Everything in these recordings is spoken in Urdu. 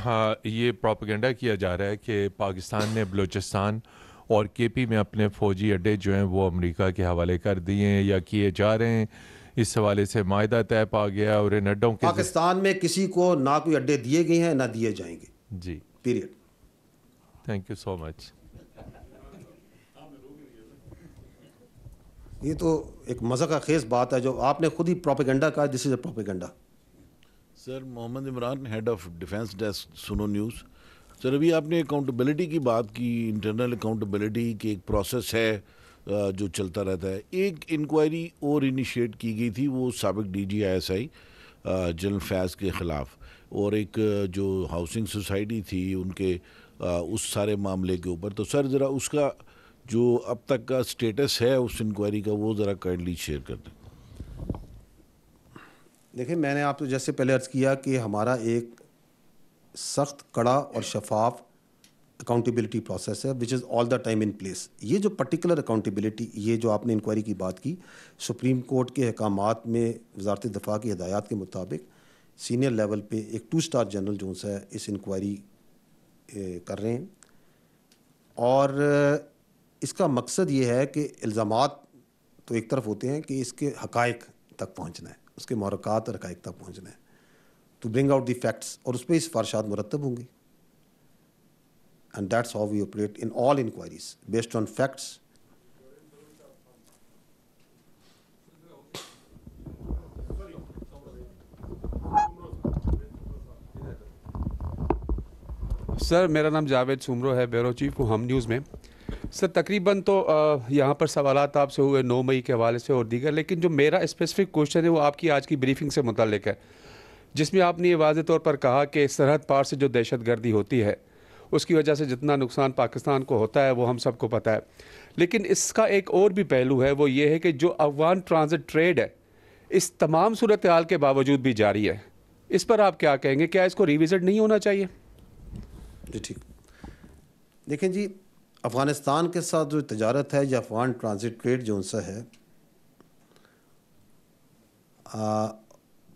ہاں، یہ پروپیگنڈا کیا جا رہا ہے کہ پاکستان نے بلوچستان اور کے پی میں اپنے فوجی اڈے جو ہیں وہ امریکہ کے حوالے کر دیے ہیں یا کیے جا رہے ہیں. اس حوالے سے معاہدہ طے پا گیا اور ان اڈوں کے پاکستان میں کسی کو نہ کوئی اڈے دیے گئے ہیں نہ دیے جائیں گے. جی، پیریڈ. تھینک یو سو مچ. یہ تو ایک مذاق خیز بات ہے جو آپ نے خود ہی پروپیگنڈا کہا. This is a propaganda. Sir Muhammad Imran, head of defence desk, Suno news. Sir ابھی آپ نے اکاؤنٹیبلٹی کی بات کی. انٹرنل اکاؤنٹیبلٹی کی ایک پروسیس ہے جو چلتا رہتا ہے. ایک انکوائری اور انیشیٹ کی گئی تھی، وہ سابق ڈی جی ISI جنرل فیض کے خلاف، اور ایک جو ہاؤسنگ سوسائٹی تھی ان کے اس سارے معاملے کے اوپر. تو سر ذرا اس کا جو اب تک کا سٹیٹس ہے اس انکوائری کا وہ ذرا کائنڈلی شیئر کر دیں. دیکھیں، میں نے آپ کو جیسے پہلے عرض کیا کہ ہمارا ایک سخت، کڑا اور شفاف اکاؤنٹیبلٹی پروسیس ہے وچ از آل دا ٹائم ان پلیس. یہ جو پرٹیکولر اکاؤنٹیبلٹی، یہ جو آپ نے انکوائری کی بات کی، سپریم کورٹ کے احکامات میں وزارت دفاع کی ہدایات کے مطابق سینئر لیول پہ ایک 2 اسٹار جنرل جو ہے اس انکوائری کر رہے ہیں. اور اس کا مقصد یہ ہے کہ الزامات تو ایک طرف ہوتے ہیں کہ اس کے حقائق تک پہنچنا ہے، اس کے محرکات اور حقائق تک پہنچنا ہے، to bring out the facts, اور اس پہ اس سفارشات مرتب ہوں گی. And that's how we operate in all inquiries based on facts. Sir میرا نام جاوید سومرو ہے، بیورو چیف ہوں ہم نیوز میں. سر تقریباً تو یہاں پر سوالات آپ سے ہوئے 9 مئی کے حوالے سے اور دیگر، لیکن جو میرا اسپیسیفک کوشچن ہے وہ آپ کی آج کی بریفنگ سے متعلق ہے، جس میں آپ نے یہ واضح طور پر کہا کہ سرحد پار سے جو دہشت گردی ہوتی ہے اس کی وجہ سے جتنا نقصان پاکستان کو ہوتا ہے وہ ہم سب کو پتہ ہے. لیکن اس کا ایک اور بھی پہلو ہے، وہ یہ ہے کہ جو افغان ٹرانزٹ ٹریڈ ہے اس تمام صورتحال کے باوجود بھی جاری ہے. اس پر آپ کیا کہیں گے؟ کیا اس کو ریوزٹ نہیں ہونا چاہیے؟ جی ٹھیک. دیکھیں جی، افغانستان کے ساتھ جو تجارت ہے یا افغان ٹرانزٹ ٹریڈ جو ان سے ہے،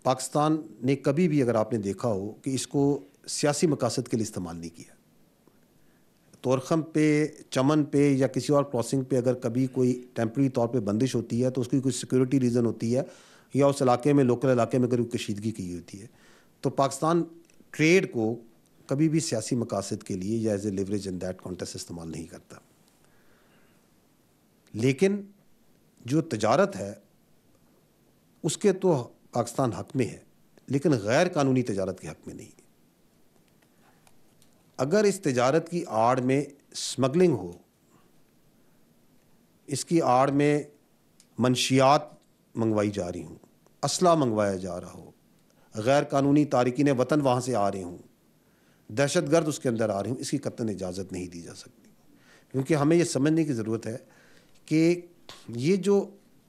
پاکستان نے کبھی بھی، اگر آپ نے دیکھا ہو، کہ اس کو سیاسی مقاصد کے لیے استعمال نہیں کیا. طورخم پہ، چمن پہ یا کسی اور کراسنگ پہ اگر کبھی کوئی ٹیمپرری طور پہ بندش ہوتی ہے تو اس کی کوئی سیکورٹی ریزن ہوتی ہے یا اس علاقے میں، لوکل علاقے میں اگر کوئی کشیدگی کی ہوتی ہے، تو پاکستان ٹریڈ کو کبھی بھی سیاسی مقاصد کے لیے یا as a leverage in that context استعمال نہیں کرتا. لیکن جو تجارت ہے اس کے تو پاکستان حق میں ہے، لیکن غیر قانونی تجارت کے حق میں نہیں. اگر اس تجارت کی آڑ میں اسمگلنگ ہو، اس کی آڑ میں منشیات منگوائی جا رہی ہوں، اسلحہ منگوایا جا رہا ہو، غیر قانونی تارکین وطن وہاں سے آ رہے ہوں، دہشت گرد اس کے اندر آ رہے ہوں، اس کی قطعاً اجازت نہیں دی جا سکتی. کیونکہ ہمیں یہ سمجھنے کی ضرورت ہے کہ یہ جو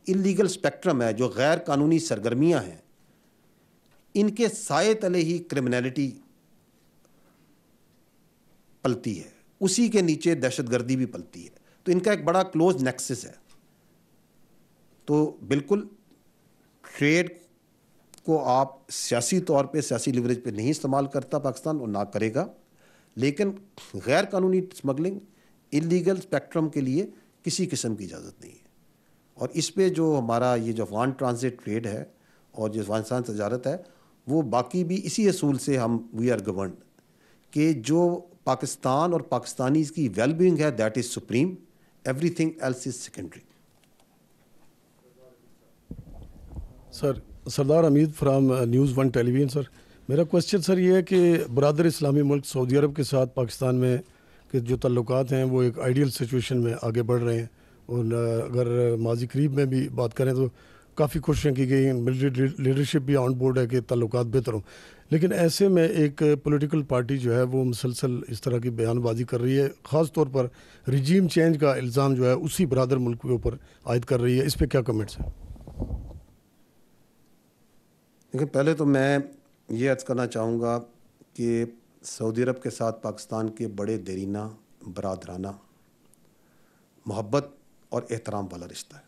انلیگل اسپیکٹرم ہے، جو غیر قانونی سرگرمیاں ہیں، ان کے سائے تلے ہی کرمنالٹی پلتی ہے، اسی کے نیچے دہشت گردی بھی پلتی ہے. تو ان کا ایک بڑا کلوز نیکسس ہے. تو بالکل ٹریڈ کو آپ سیاسی طور پہ، سیاسی لیوریج پہ نہیں استعمال کرتا پاکستان، اور نہ کرے گا. لیکن غیر قانونی اسمگلنگ، انلیگل اسپیکٹرم کے لیے کسی قسم کی اجازت نہیں ہے. اور اس پہ جو ہمارا یہ جو افغان ٹرانزٹ ٹریڈ ہے اور جو افغانستان تجارت ہے، وہ باقی بھی اسی اصول سے ہم وی آر گورنڈ کہ جو پاکستان اور پاکستانیز کی ویل بینگ ہے، that is supreme, everything else is secondary. Sir Sardar Hameed from news 1 television. Sir میرا کوشچن سر یہ ہے کہ برادر اسلامی ملک سعودی عرب کے ساتھ پاکستان میں کے جو تعلقات ہیں وہ ایک آئیڈیل سچویشن میں آگے بڑھ رہے ہیں، اور اگر ماضی قریب میں بھی بات کریں تو کافی کوششیں کی گئی ہیں، ملٹری لیڈرشپ بھی آن بورڈ ہے کہ تعلقات بہتر ہوں. لیکن ایسے میں ایک پولیٹیکل پارٹی جو ہے وہ مسلسل اس طرح کی بیان بازی کر رہی ہے، خاص طور پر رجیم چینج کا الزام جو ہے اسی برادر ملک کے اوپر عائد کر رہی ہے. اس پہ کیا کمنٹس ہیں؟ لیکن پہلے تو میں یہ عرض کرنا چاہوں گا کہ سعودی عرب کے ساتھ پاکستان کے بڑے دیرینہ، برادرانہ، محبت اور احترام والا رشتہ ہے.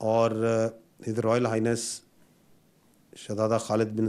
اور رائل ہائنس شہزادہ خالد بن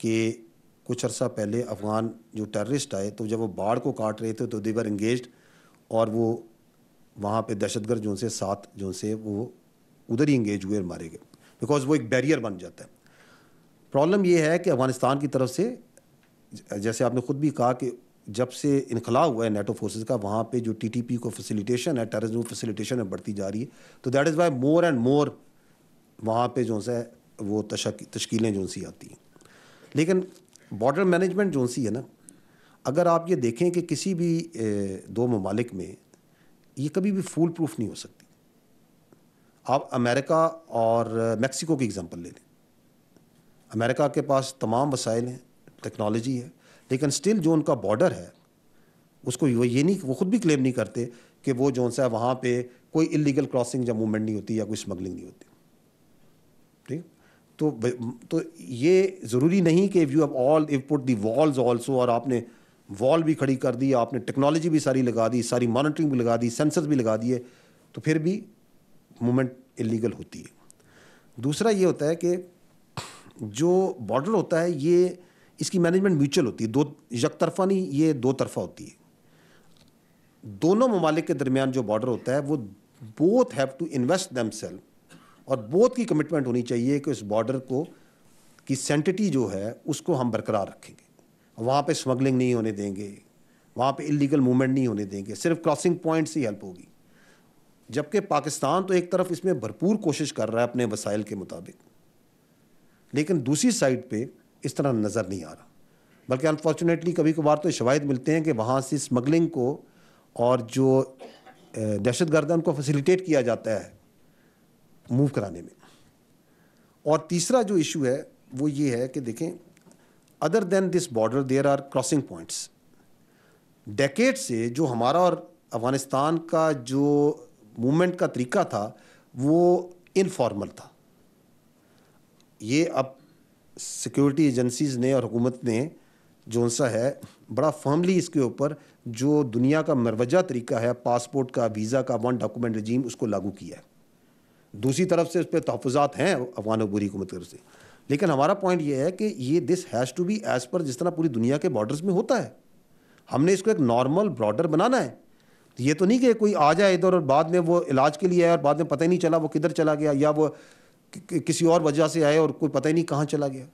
کہ کچھ عرصہ پہلے افغان جو ٹیررسٹ آئے تو جب وہ باڑ کو کاٹ رہے تھے تو دے ور انگیجڈ, اور وہ وہاں پہ دہشت گرد جو ان سے ساتھ جو ان سے وہ ادھر ہی انگیج ہوئے اور مارے گئے, بیکاز وہ ایک بیریئر بن جاتا ہے. پرابلم یہ ہے کہ افغانستان کی طرف سے, جیسے آپ نے خود بھی کہا کہ جب سے انخلا ہوا ہے نیٹو فورسز کا, وہاں پہ جو ٹی ٹی پی کو فیسیلیٹیشن ہے, ٹیررزم فیسیلیٹیشن ہے, بڑھتی جا رہی ہے. تو that is why more and more وہاں پہ جو ہے وہ تشکیلیں جو سی آتی ہیں. لیکن بارڈر مینجمنٹ جو سی ہے نا, اگر آپ یہ دیکھیں کہ کسی بھی دو ممالک میں یہ کبھی بھی فول پروف نہیں ہو سکتی. آپ امریکہ اور میکسیکو کی ایگزامپل لے لیں. امریکہ کے پاس تمام وسائل ہیں, ٹیکنالوجی ہے, لیکن سٹل جو ان کا بارڈر ہے اس کو وہ یہ نہیں, وہ خود بھی کلیم نہیں کرتے کہ وہ جو ہے وہاں پہ کوئی انلیگل کراسنگ یا موومنٹ نہیں ہوتی یا کوئی اسمگلنگ نہیں ہوتی. ٹھیک, تو یہ ضروری نہیں کہ you have all you put the walls also, اور آپ نے وال بھی کھڑی کر دی, آپ نے ٹیکنالوجی بھی ساری لگا دی, ساری مانیٹرنگ بھی لگا دی, سینسرز بھی لگا دیے, تو پھر بھی موومنٹ انلیگل ہوتی ہے. دوسرا یہ ہوتا ہے کہ جو بارڈر ہوتا ہے یہ اس کی مینجمنٹ میوچل ہوتی ہے, دو یک طرفہ نہیں, یہ دو طرفہ ہوتی ہے. دونوں ممالک کے درمیان جو بارڈر ہوتا ہے وہ both have to invest them self, اور بوتھ کی کمٹمنٹ ہونی چاہیے کہ اس بارڈر کو کی سینٹٹی جو ہے اس کو ہم برقرار رکھیں گے, وہاں پہ اسمگلنگ نہیں ہونے دیں گے, وہاں پہ انلیگل موومنٹ نہیں ہونے دیں گے, صرف کراسنگ پوائنٹ سے ہی ہیلپ ہوگی. جبکہ پاکستان تو ایک طرف اس میں بھرپور کوشش کر رہا ہے اپنے وسائل کے مطابق, لیکن دوسری سائڈ پہ اس طرح نظر نہیں آ رہا. بلکہ انفارچونیٹلی کبھی کبھار تو شواہد ملتے ہیں کہ وہاں سے اسمگلنگ کو اور جو دہشت گرد ان کو فیسیلیٹیٹ کیا جاتا ہے موو کرانے میں. اور تیسرا جو ایشو ہے وہ یہ ہے کہ دیکھیں, other than this border there are crossing points. Decade سے جو ہمارا اور افغانستان کا جو موومنٹ کا طریقہ تھا وہ انفارمل تھا. یہ اب سیکورٹی ایجنسیز نے اور حکومت نے جو سا ہے بڑا فرملی اس کے اوپر جو دنیا کا مروجہ طریقہ ہے پاسپورٹ کا, ویزا کا, ون ڈاکومنٹ رجیم, اس کو لاگو کیا ہے. دوسری طرف سے اس پہ تحفظات ہیں افغان عبوری حکومت کی طرف سے, لیکن ہمارا پوائنٹ یہ ہے کہ یہ this has to be as per جس طرح پوری دنیا کے بارڈرز میں ہوتا ہے. ہم نے اس کو ایک نارمل بارڈر بنانا ہے. یہ تو نہیں کہ کوئی آ جائے ادھر اور بعد میں وہ علاج کے لیے آئے اور بعد میں پتہ ہی نہیں چلا وہ کدھر چلا گیا, یا وہ کسی اور وجہ سے آئے اور کوئی پتہ ہی نہیں کہاں چلا گیا.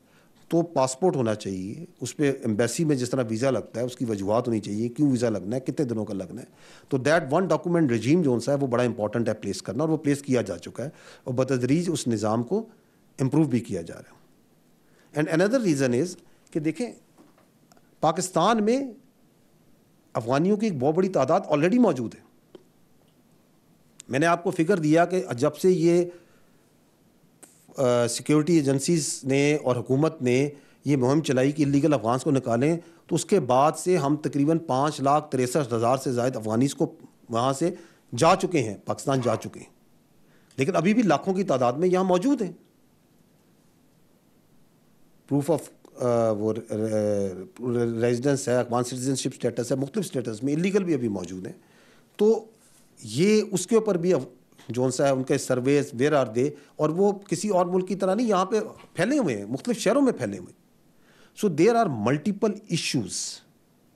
تو پاسپورٹ ہونا چاہیے, اس پہ ایمبیسی میں جس طرح ویزا لگتا ہے اس کی وجوہات ہونی چاہیے, کیوں ویزا لگنا ہے, کتنے دنوں کا لگنا ہے. تو دیٹ ون ڈاکومنٹ رجیم جو ہے وہ بڑا امپورٹنٹ ہے پلیس کرنا, اور وہ پلیس کیا جا چکا ہے, اور بتدریج اس نظام کو امپروو بھی کیا جا رہا ہے. اینڈ اندر ریزن از کہ دیکھیں پاکستان میں افغانیوں کی ایک بہت بڑی تعداد آلریڈی موجود ہے. میں نے آپ کو فگر دیا کہ جب سے یہ سیکیورٹی ایجنسیز نے اور حکومت نے یہ مہم چلائی کہ اللیگل افغانس کو نکالیں, تو اس کے بعد سے ہم تقریباً 5,63,000 سے زائد افغانیز کو وہاں سے جا چکے ہیں, پاکستان جا چکے ہیں, لیکن ابھی بھی لاکھوں کی تعداد میں یہاں موجود ہیں. پروف آف وہ ریزیڈنس ہے, افغان سٹیزن شپ اسٹیٹس ہے, مختلف اسٹیٹس میں اللیگل بھی ابھی موجود ہیں. تو یہ اس کے اوپر بھی جو سا ہے ان کے سرویز ویئر آر دے, اور وہ کسی اور ملک کی طرح نہیں یہاں پہ پھیلے ہوئے ہیں, مختلف شہروں میں پھیلے ہوئے ہیں. So there are multiple issues.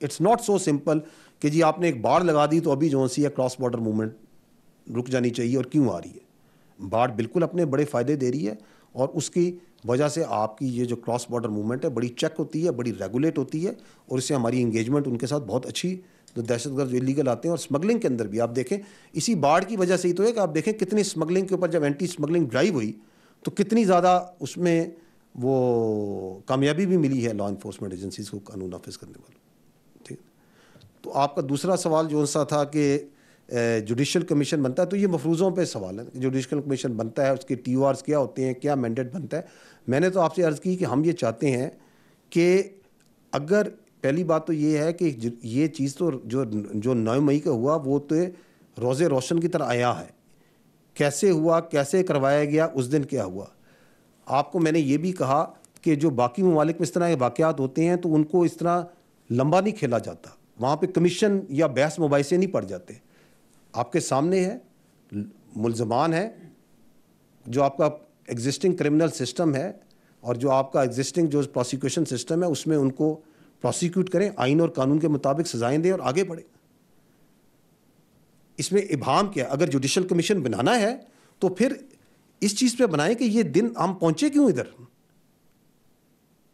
It's not so simple کہ جی آپ نے ایک باڑ لگا دی تو ابھی جو سی ہے کراس بارڈر موومنٹ رک جانی چاہیے, اور کیوں آ رہی ہے. باڑ بالکل اپنے بڑے فائدے دے رہی ہے, اور اس کی وجہ سے آپ کی یہ جو کراس بارڈر موومنٹ ہے بڑی چیک ہوتی ہے, بڑی ریگولیٹ ہوتی ہے, اور اس سے ہماری انگیجمنٹ ان کے ساتھ بہت اچھی, جو دہشت گرد جو انلیگل آتے ہیں. اور اسمگلنگ کے اندر بھی آپ دیکھیں اسی باڑ کی وجہ سے ہی تو ہے کہ آپ دیکھیں کتنی اسمگلنگ کے اوپر جب اینٹی اسمگلنگ ڈرائیو ہوئی تو کتنی زیادہ اس میں وہ کامیابی بھی ملی ہے لا انفورسمنٹ ایجنسیز کو قانون نافذ کرنے والوں. ٹھیک, تو آپ کا دوسرا سوال جو سا تھا کہ جوڈیشل کمیشن بنتا ہے, تو یہ مفروضوں پہ سوال ہے. جوڈیشل کمیشن بنتا ہے, اس کے ٹی او آرز کیا ہوتے ہیں, کیا مینڈیٹ بنتا ہے. میں نے تو آپ سے عرض کی کہ ہم یہ چاہتے ہیں کہ اگر پہلی بات تو یہ ہے کہ یہ چیز تو جو 9 مئی کا ہوا وہ تو روز روشن کی طرح آیا ہے. کیسے ہوا, کیسے کروایا گیا, اس دن کیا ہوا. آپ کو میں نے یہ بھی کہا کہ جو باقی ممالک میں اس طرح کے واقعات ہوتے ہیں تو ان کو اس طرح لمبا نہیں کھیلا جاتا, وہاں پہ کمیشن یا بحث مباحثے نہیں پڑ جاتے. آپ کے سامنے ہے, ملزمان ہے, جو آپ کا ایگزسٹنگ کرمنل سسٹم ہے, اور جو آپ کا ایگزسٹنگ جو پروسیکیوشن سسٹم ہے اس میں ان کو پروسیکیوٹ کریں, آئین اور قانون کے مطابق سزائیں دیں اور آگے بڑھیں. اس میں ابہام کیا؟ اگر جوڈیشل کمیشن بنانا ہے تو پھر اس چیز پہ بنائیں کہ یہ دن ہم پہنچے کیوں ادھر,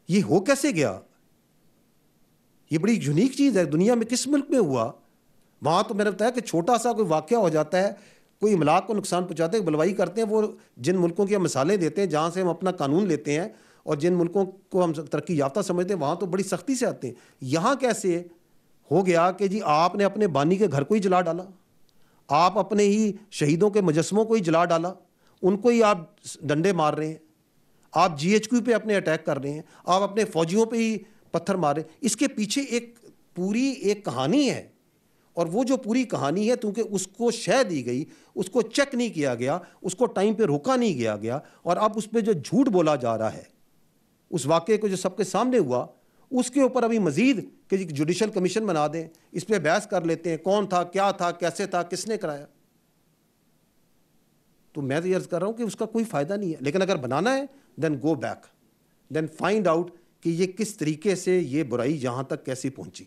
یہ ہو کیسے گیا. یہ بڑی یونیک چیز ہے, دنیا میں کس ملک میں ہوا؟ وہاں تو میں نے بتایا کہ چھوٹا سا کوئی واقعہ ہو جاتا ہے, کوئی املاک کو نقصان پہنچاتے ہیں, بلوائی کرتے ہیں, وہ جن ملکوں کی ہم مثالیں دیتے ہیں جہاں سے ہم اپنا قانون لیتے ہیں اور جن ملکوں کو ہم ترقی یافتہ سمجھتے ہیں وہاں تو بڑی سختی سے آتے ہیں. یہاں کیسے ہو گیا کہ جی آپ نے اپنے بانی کے گھر کو ہی جلا ڈالا, آپ اپنے ہی شہیدوں کے مجسموں کو ہی جلا ڈالا, ان کو ہی آپ ڈنڈے مار رہے ہیں, آپ GHQ پہ اپنے اٹیک کر رہے ہیں, آپ اپنے فوجیوں پہ ہی پتھر مار رہے ہیں. اس کے پیچھے ایک پوری ایک کہانی ہے, اور وہ جو پوری کہانی ہے کیونکہ اس کو شے دی گئی, اس کو چیک نہیں کیا گیا, اس کو ٹائم پہ روکا نہیں گیا, اور اب اس پہ جو جھوٹ بولا جا رہا ہے اس واقعے کو جو سب کے سامنے ہوا اس کے اوپر ابھی مزید کہ جوڈیشل کمیشن بنا دیں, اس پہ بحث کر لیتے ہیں کون تھا, کیا تھا, کیسے تھا, کس نے کرایا. تو میں تو یہ عرض کر رہا ہوں کہ اس کا کوئی فائدہ نہیں ہے. لیکن اگر بنانا ہے then go back, then find out کہ یہ کس طریقے سے یہ برائی یہاں تک کیسی پہنچی.